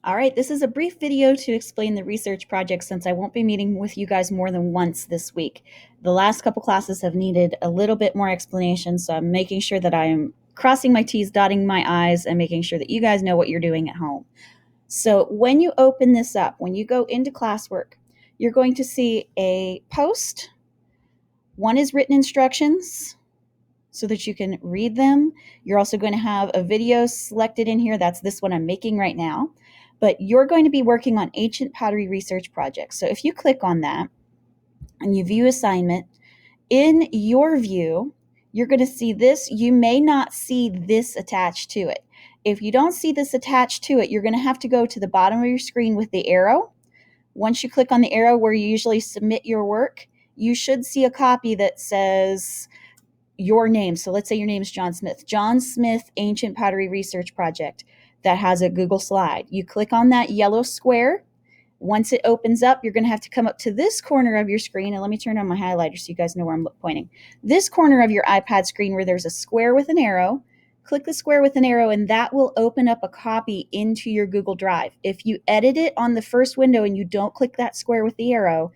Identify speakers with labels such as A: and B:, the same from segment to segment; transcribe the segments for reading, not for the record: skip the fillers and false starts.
A: All right, this is a brief video to explain the research project since I won't be meeting with you guys more than once this week. The last couple classes have needed a little bit more explanation, so I'm making sure that I'm crossing my T's, dotting my I's, and making sure that you guys know what you're doing at home. So when you open this up, when you go into Classwork, you're going to see a post. One is written instructions so that you can read them. You're also going to have a video selected in here. That's this one I'm making right now. But you're going to be working on ancient pottery research projects. So if you click on that and you view assignment, in your view, you're going to see this. You may not see this attached to it. If you don't see this attached to it, you're going to have to go to the bottom of your screen with the arrow. Once you click on the arrow where you usually submit your work, you should see a copy that says your name. So let's say your name is John Smith. John Smith Ancient Pottery Research Project. That has a Google slide. You click on that yellow square. Once it opens up, you're going to have to come up to this corner of your screen. And let me turn on my highlighter so you guys know where I'm pointing. This corner of your iPad screen where there's a square with an arrow. Click the square with an arrow and that will open up a copy into your Google Drive. If you edit it on the first window and you don't click that square with the arrow,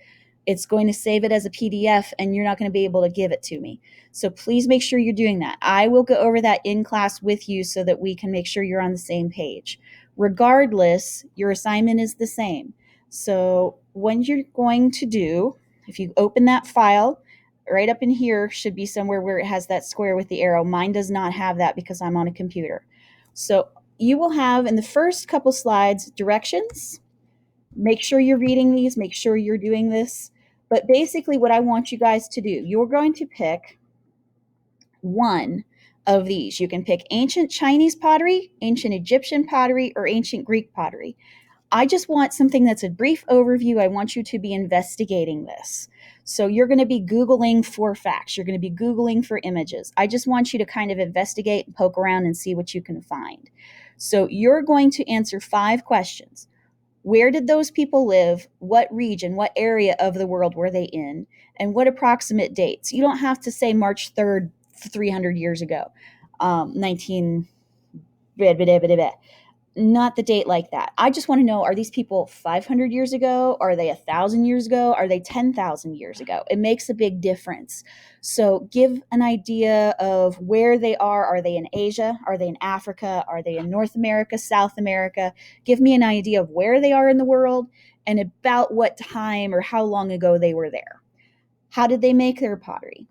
A: it's going to save it as a PDF and you're not going to be able to give it to me. So please make sure you're doing that. I will go over that in class with you so that we can make sure you're on the same page. Regardless, your assignment is the same. So what you're going to do, if you open that file, right up in here should be somewhere where it has that square with the arrow. Mine does not have that because I'm on a computer. So you will have in the first couple slides directions. Make sure you're reading these, make sure you're doing this. But basically what I want you guys to do, you're going to pick one of these. You can pick ancient Chinese pottery, ancient Egyptian pottery, or ancient Greek pottery. I just want something that's a brief overview. I want you to be investigating this. So you're going to be Googling for facts. You're going to be Googling for images. I just want you to kind of investigate and poke around and see what you can find. So you're going to answer 5 questions. Where did those people live? What region, what area of the world were they in? And what approximate dates? You don't have to say March 3rd, 300 years ago, 19, blah, blah, blah, blah. Not the date like that. I just want to know, are these people 500 years ago? Are they 1,000 years ago? Are they 10,000 years ago? It makes a big difference. So give an idea of where they are. Are they in Asia? Are they in Africa? Are they in North America, South America? Give me an idea of where they are in the world and about what time or how long ago they were there. How did they make their pottery?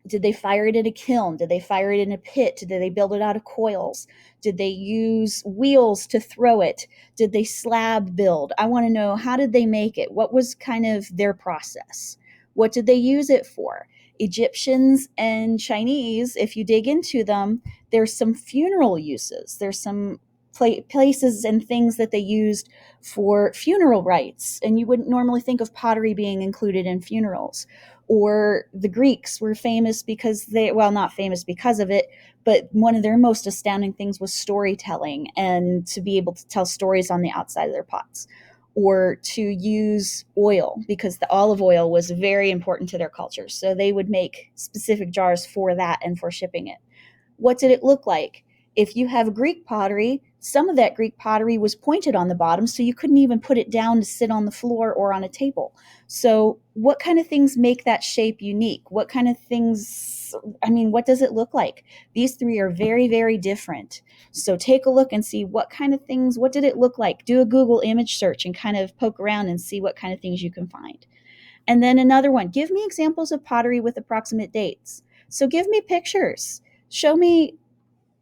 A: Did they fire it in a kiln? Did they fire it in a pit? Did they build it out of coils? Did they use wheels to throw it? Did they slab build? I want to know, how did they make it? What was kind of their process? What did they use it for? Egyptians and Chinese, if you dig into them, there's some funeral uses. There's some places and things that they used for funeral rites. And you wouldn't normally think of pottery being included in funerals. Or the Greeks were famous because not famous because of it, but one of their most astounding things was storytelling and to be able to tell stories on the outside of their pots. Or to use oil, because the olive oil was very important to their culture. So they would make specific jars for that and for shipping it. What did it look like? If you have Greek pottery, some of that Greek pottery was pointed on the bottom, so you couldn't even put it down to sit on the floor or on a table. So what kind of things make that shape unique? What kind of things, what does it look like? These 3 are very, very different. So take a look and see what kind of things, what did it look like? Do a Google image search and kind of poke around and see what kind of things you can find. And then another one, give me examples of pottery with approximate dates. So give me pictures. Show me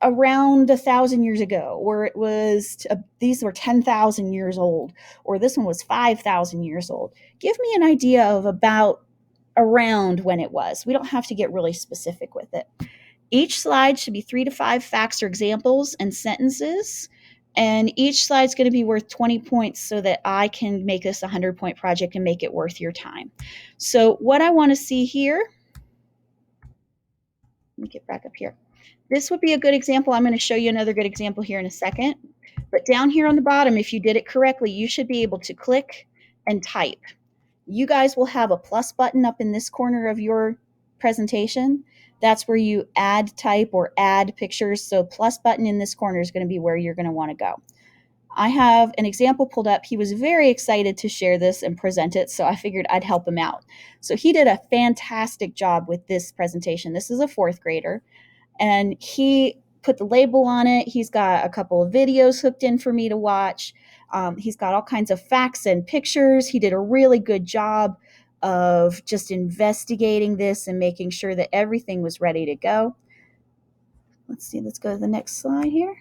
A: around 1,000 years ago, or it was these were 10,000 years old, or this one was 5,000 years old. Give me an idea of about around when it was. We don't have to get really specific with it. Each slide should be 3 to 5 facts or examples and sentences, and each slide is going to be worth 20 points so that I can make this a 100-point project and make it worth your time. So what I want to see here, let me get back up here. This would be a good example. I'm going to show you another good example here in a second. But down here on the bottom, if you did it correctly, you should be able to click and type. You guys will have a plus button up in this corner of your presentation. That's where you add type or add pictures. So plus button in this corner is going to be where you're going to want to go. I have an example pulled up. He was very excited to share this and present it, so I figured I'd help him out. So he did a fantastic job with this presentation. This is a fourth grader, and he put the label on it. He's got a couple of videos hooked in for me to watch. He's got all kinds of facts and pictures. He did a really good job of just investigating this and making sure that everything was ready to go. Let's see, let's go to the next slide here.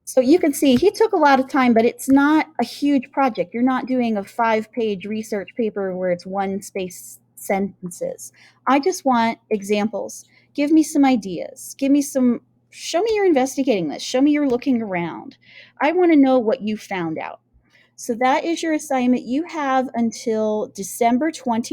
A: So you can see he took a lot of time, but it's not a huge project. You're not doing a 5-page research paper where it's one space sentences. I just want examples. Give me some ideas. Show me you're investigating this. Show me you're looking around. I want to know what you found out. So that is your assignment. You have until December 20